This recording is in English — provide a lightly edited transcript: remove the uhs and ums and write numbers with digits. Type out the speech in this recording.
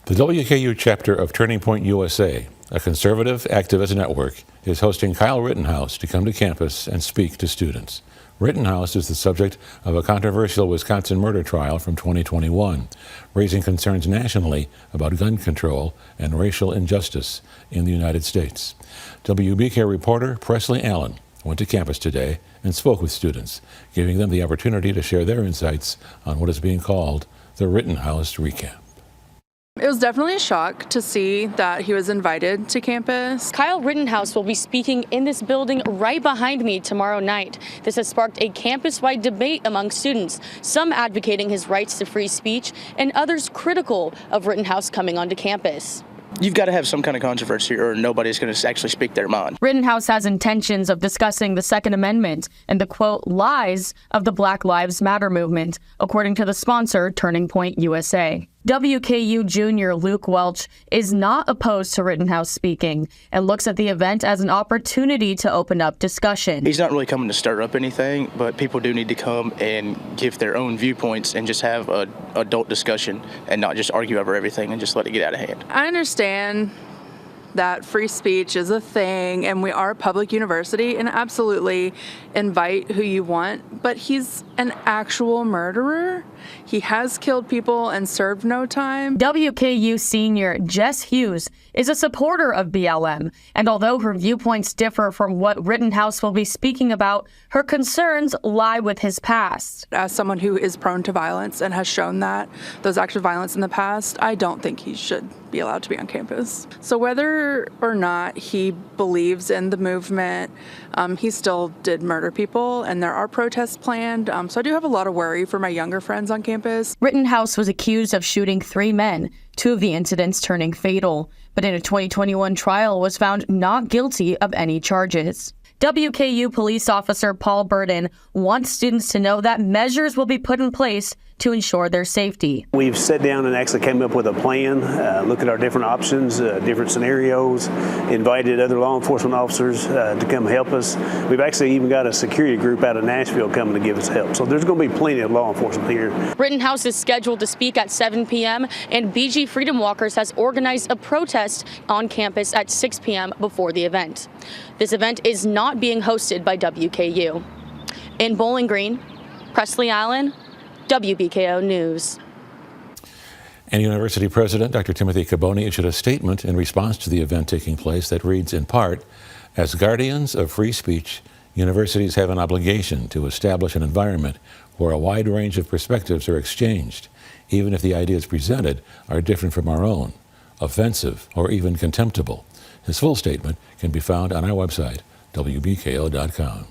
The WKU chapter of Turning Point USA, a conservative activist network, is hosting Kyle Rittenhouse to come to campus and speak to students. Rittenhouse is the subject of a controversial Wisconsin murder trial from 2021, raising concerns nationally about gun control and racial injustice in the United States. WBK reporter Presley Allen went to campus today and spoke with students, giving them the opportunity to share their insights on what is being called the Rittenhouse recap. It was definitely a shock to see that he was invited to campus. Kyle Rittenhouse will be speaking in this building right behind me tomorrow night. This has sparked a campus-wide debate among students, some advocating his rights to free speech and others critical of Rittenhouse coming onto campus. You've got to have some kind of controversy or nobody's going to actually speak their mind. Rittenhouse has intentions of discussing the Second Amendment and the, quote, lies of the Black Lives Matter movement, according to the sponsor, Turning Point USA. WKU junior Luke Welch is not opposed to Rittenhouse speaking and looks at the event as an opportunity to open up discussion. He's not really coming to stir up anything, but people do need to come and give their own viewpoints and just have an adult discussion and not just argue over everything and just let it get out of hand. I understand that free speech is a thing and we are a public university and absolutely invite who you want, but he's an actual murderer. He has killed people and served no time. WKU senior Jess Hughes is a supporter of BLM, and although her viewpoints differ from what Rittenhouse will be speaking about, her concerns lie with his past. As someone who is prone to violence and has shown those acts of violence in the past, I don't think he should be allowed to be on campus. So whether or not he believes in the movement, he still did murder people, and there are protests planned. So I do have a lot of worry for my younger friends on campus. Rittenhouse was accused of shooting 3 men, 2 of the incidents turning fatal, but in a 2021 trial was found not guilty of any charges. WKU police officer Paul Burden wants students to know that measures will be put in place to ensure their safety. We've sat down and actually came up with a plan, looked at our different options, different scenarios, invited other law enforcement officers to come help us. We've actually even got a security group out of Nashville coming to give us help. So there's going to be plenty of law enforcement here. Rittenhouse is scheduled to speak at 7 p.m. and BG Freedom Walkers has organized a protest on campus at 6 p.m. before the event. This event is not being hosted by WKU. In Bowling Green, Presley Allen, WBKO News. And University President Dr. Timothy Caboni issued a statement in response to the event taking place that reads in part, "As guardians of free speech, universities have an obligation to establish an environment where a wide range of perspectives are exchanged, even if the ideas presented are different from our own, offensive, or even contemptible." His full statement can be found on our website, WBKO.com.